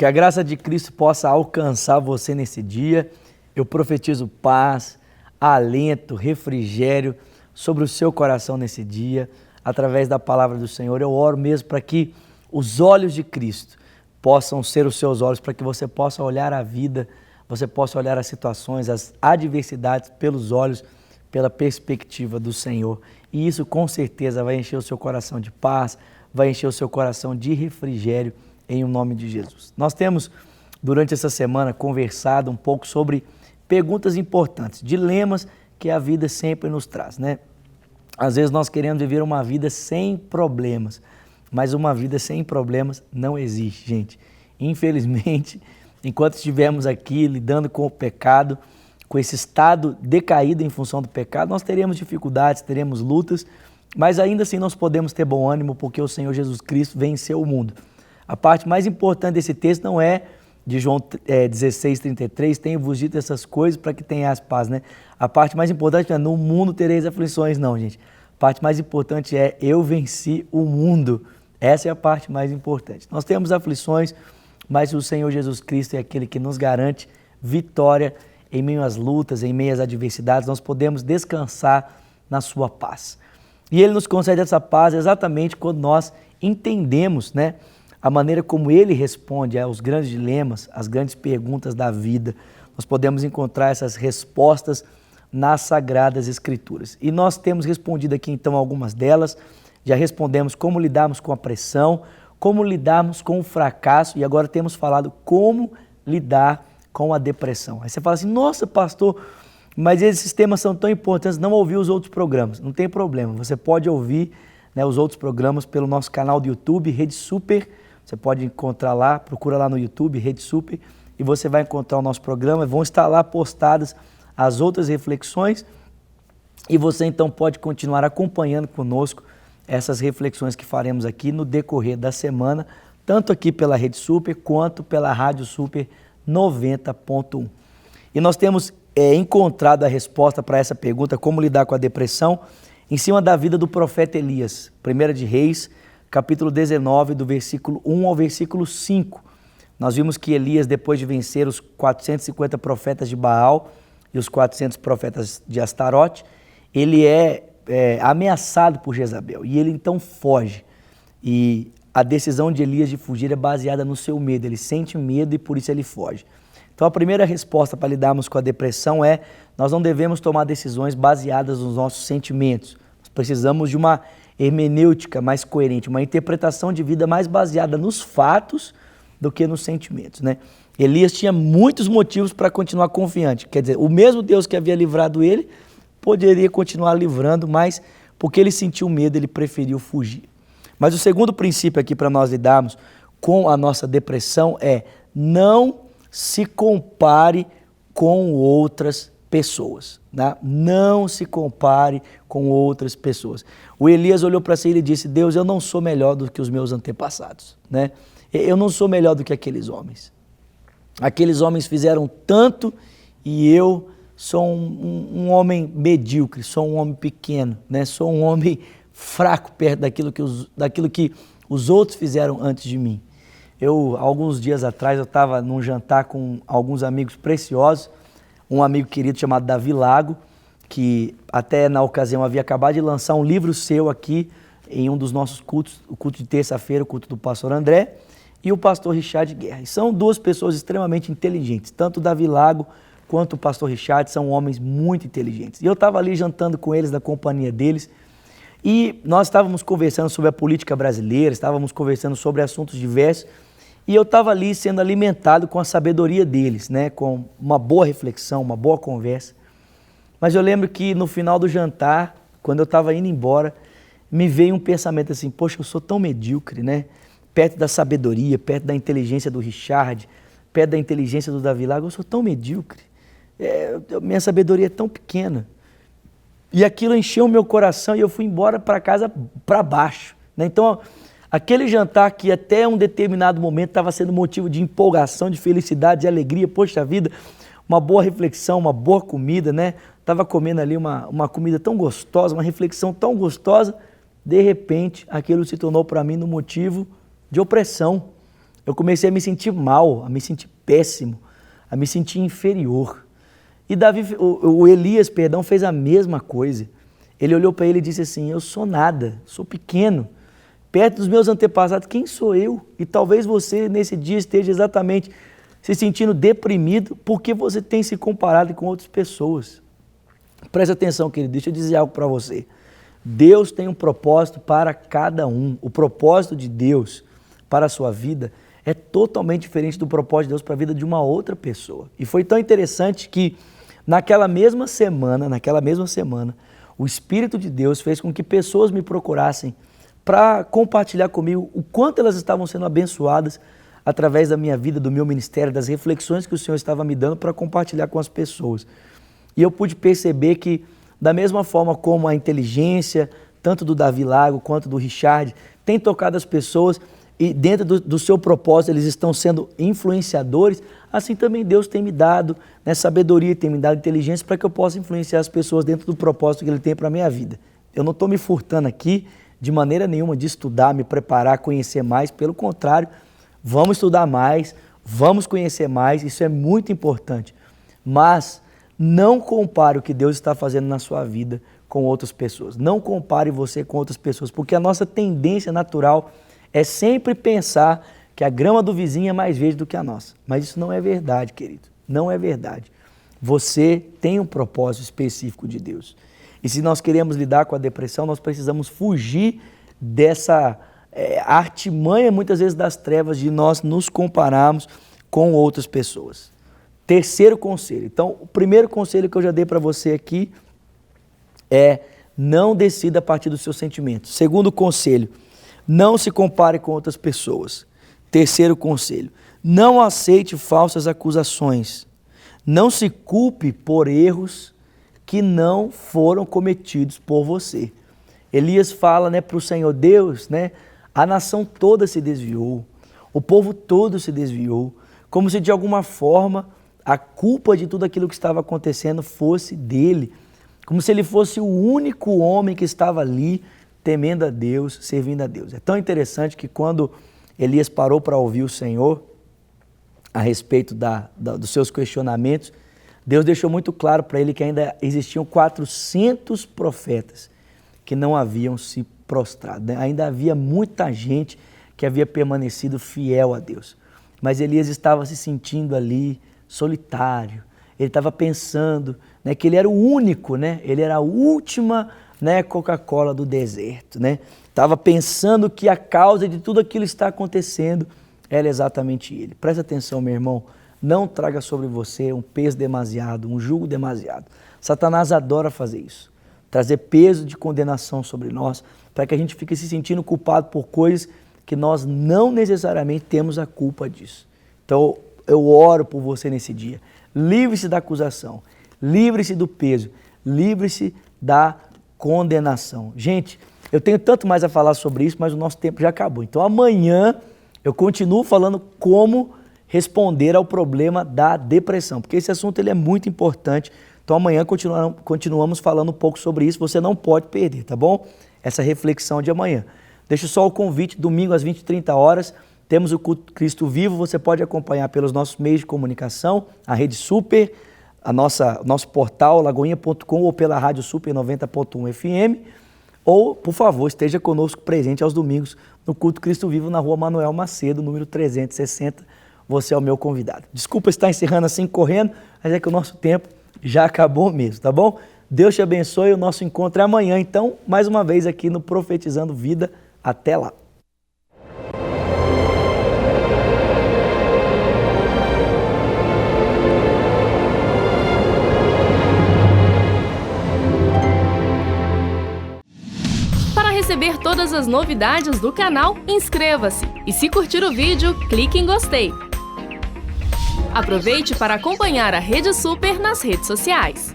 Que a graça de Cristo possa alcançar você nesse dia. Eu profetizo paz, alento, refrigério sobre o seu coração nesse dia, através da palavra do Senhor. Eu oro mesmo para que os olhos de Cristo possam ser os seus olhos, para que você possa olhar a vida, você possa olhar as situações, as adversidades pelos olhos, pela perspectiva do Senhor. E isso com certeza vai encher o seu coração de paz, vai encher o seu coração de refrigério em nome de Jesus. Nós temos, durante essa semana, conversado um pouco sobre perguntas importantes, dilemas que a vida sempre nos traz, né? Às vezes nós queremos viver uma vida sem problemas, mas uma vida sem problemas não existe, gente. Infelizmente, enquanto estivermos aqui lidando com o pecado, com esse estado decaído em função do pecado, nós teremos dificuldades, teremos lutas, mas ainda assim nós podemos ter bom ânimo porque o Senhor Jesus Cristo venceu o mundo. A parte mais importante desse texto não é de João 16:33, tenho-vos dito essas coisas para que tenhas paz, né? A parte mais importante não é no mundo tereis aflições, não, gente. A parte mais importante é eu venci o mundo. Essa é a parte mais importante. Nós temos aflições, mas o Senhor Jesus Cristo é aquele que nos garante vitória em meio às lutas, em meio às adversidades. Nós podemos descansar na sua paz. E Ele nos concede essa paz exatamente quando nós entendemos, né, a maneira como Ele responde aos grandes dilemas, às grandes perguntas da vida. Nós podemos encontrar essas respostas nas Sagradas Escrituras. E nós temos respondido aqui então algumas delas, já respondemos como lidarmos com a pressão, como lidarmos com o fracasso e agora temos falado como lidar com a depressão. Aí você fala assim, nossa pastor, mas esses temas são tão importantes, não ouvi os outros programas. Não tem problema, você pode ouvir, né, os outros programas pelo nosso canal do YouTube, Rede Super. Você pode encontrar lá, procura lá no YouTube, Rede Super, e você vai encontrar o nosso programa. Vão estar lá postadas as outras reflexões e você então pode continuar acompanhando conosco essas reflexões que faremos aqui no decorrer da semana, tanto aqui pela Rede Super quanto pela Rádio Super 90.1. E nós temos encontrado a resposta para essa pergunta, como lidar com a depressão, em cima da vida do profeta Elias, 1 de Reis, capítulo 19, do versículo 1 ao versículo 5. Nós vimos que Elias, depois de vencer os 450 profetas de Baal e os 400 profetas de Astarote, ele é ameaçado por Jezabel e ele então foge. E a decisão de Elias de fugir é baseada no seu medo, ele sente medo e por isso ele foge. Então a primeira resposta para lidarmos com a depressão é: nós não devemos tomar decisões baseadas nos nossos sentimentos. Nós precisamos de uma hermenêutica mais coerente, uma interpretação de vida mais baseada nos fatos do que nos sentimentos, né? Elias tinha muitos motivos para continuar confiante, quer dizer, o mesmo Deus que havia livrado ele poderia continuar livrando, mas porque ele sentiu medo, ele preferiu fugir. Mas o segundo princípio aqui para nós lidarmos com a nossa depressão é: não se compare com outras pessoas, né? Não se compare com outras pessoas. O Elias olhou para si e ele disse: Deus, eu não sou melhor do que os meus antepassados, né? Eu não sou melhor do que aqueles homens. Aqueles homens fizeram tanto e eu sou um homem medíocre, sou um homem pequeno, né? Sou um homem fraco perto daquilo que os outros fizeram antes de mim. Alguns dias atrás, eu estava num jantar com alguns amigos preciosos, um amigo querido chamado Davi Lago, que até na ocasião havia acabado de lançar um livro seu aqui em um dos nossos cultos, o culto de terça-feira, o culto do pastor André, e o pastor Richard Guerra. E são duas pessoas extremamente inteligentes, tanto o Davi Lago quanto o pastor Richard são homens muito inteligentes. E eu estava ali jantando com eles, na companhia deles, e nós estávamos conversando sobre a política brasileira, estávamos conversando sobre assuntos diversos, e eu estava ali sendo alimentado com a sabedoria deles, né? Com uma boa reflexão, uma boa conversa. Mas eu lembro que no final do jantar, quando eu estava indo embora, me veio um pensamento assim: poxa, eu sou tão medíocre, né? Perto da sabedoria, perto da inteligência do Richard, perto da inteligência do Davi Lago, eu sou tão medíocre. Minha sabedoria é tão pequena. E aquilo encheu o meu coração e eu fui embora para casa para baixo, né? Então, aquele jantar que até um determinado momento estava sendo motivo de empolgação, de felicidade, de alegria, poxa vida, uma boa reflexão, uma boa comida, né? Estava comendo ali uma comida tão gostosa, uma reflexão tão gostosa, de repente aquilo se tornou para mim um motivo de opressão, eu comecei a me sentir mal, a me sentir péssimo, a me sentir inferior. E o Elias, fez a mesma coisa. Ele olhou para ele e disse assim, eu sou nada, sou pequeno. Perto dos meus antepassados, quem sou eu? E talvez você nesse dia esteja exatamente se sentindo deprimido porque você tem se comparado com outras pessoas. Presta atenção, querido, deixa eu dizer algo para você. Deus tem um propósito para cada um. O propósito de Deus para a sua vida é totalmente diferente do propósito de Deus para a vida de uma outra pessoa. E foi tão interessante que naquela mesma semana, o Espírito de Deus fez com que pessoas me procurassem para compartilhar comigo o quanto elas estavam sendo abençoadas através da minha vida, do meu ministério, das reflexões que o Senhor estava me dando para compartilhar com as pessoas. E eu pude perceber que, da mesma forma como a inteligência, tanto do Davi Lago quanto do Richard, tem tocado as pessoas e dentro do seu propósito eles estão sendo influenciadores, assim também Deus tem me dado sabedoria, tem me dado inteligência para que eu possa influenciar as pessoas dentro do propósito que Ele tem para a minha vida. Eu não estou me furtando aqui de maneira nenhuma de estudar, me preparar, conhecer mais, pelo contrário, vamos estudar mais, vamos conhecer mais, isso é muito importante. Mas não compare o que Deus está fazendo na sua vida com outras pessoas. Não compare você com outras pessoas, porque a nossa tendência natural é sempre pensar que a grama do vizinho é mais verde do que a nossa. Mas isso não é verdade, querido. Não é verdade. Você tem um propósito específico de Deus. E se nós queremos lidar com a depressão, nós precisamos fugir dessa artimanha, muitas vezes, das trevas, de nós nos compararmos com outras pessoas. Terceiro conselho. Então, o primeiro conselho que eu já dei para você aqui é não decida a partir dos seus sentimentos. Segundo conselho, não se compare com outras pessoas. Terceiro conselho, não aceite falsas acusações. Não se culpe por erros que não foram cometidos por você. Elias fala para o Senhor, Deus, a nação toda se desviou, o povo todo se desviou, como se de alguma forma a culpa de tudo aquilo que estava acontecendo fosse dele, como se ele fosse o único homem que estava ali temendo a Deus, servindo a Deus. É tão interessante que quando Elias parou para ouvir o Senhor a respeito dos seus questionamentos, Deus deixou muito claro para ele que ainda existiam 400 profetas que não haviam se prostrado. Ainda havia muita gente que havia permanecido fiel a Deus. Mas Elias estava se sentindo ali solitário. Ele estava pensando que ele era o único, ele era a última Coca-Cola do deserto. Estava pensando que a causa de tudo aquilo que está acontecendo era exatamente ele. Presta atenção, meu irmão. Não traga sobre você um peso demasiado, um jugo demasiado. Satanás adora fazer isso. Trazer peso de condenação sobre nós, para que a gente fique se sentindo culpado por coisas que nós não necessariamente temos a culpa disso. Então, eu oro por você nesse dia. Livre-se da acusação, livre-se do peso, livre-se da condenação. Gente, eu tenho tanto mais a falar sobre isso, mas o nosso tempo já acabou. Então, amanhã eu continuo falando como responder ao problema da depressão, porque esse assunto ele é muito importante. Então amanhã continuamos falando um pouco sobre isso, você não pode perder, tá bom? Essa reflexão de amanhã. Deixo só o convite, domingo às 20h30, temos o Culto Cristo Vivo, você pode acompanhar pelos nossos meios de comunicação, a Rede Super, nosso portal lagoinha.com ou pela Rádio Super 90.1 FM, ou, por favor, esteja conosco presente aos domingos no Culto Cristo Vivo na Rua Manuel Macedo, número 360, você é o meu convidado. Desculpa estar encerrando assim, correndo, mas é que o nosso tempo já acabou mesmo, tá bom? Deus te abençoe, o nosso encontro é amanhã, então, mais uma vez aqui no Profetizando Vida. Até lá. Para receber todas as novidades do canal, inscreva-se e se curtir o vídeo, clique em gostei. Aproveite para acompanhar a Rede Super nas redes sociais.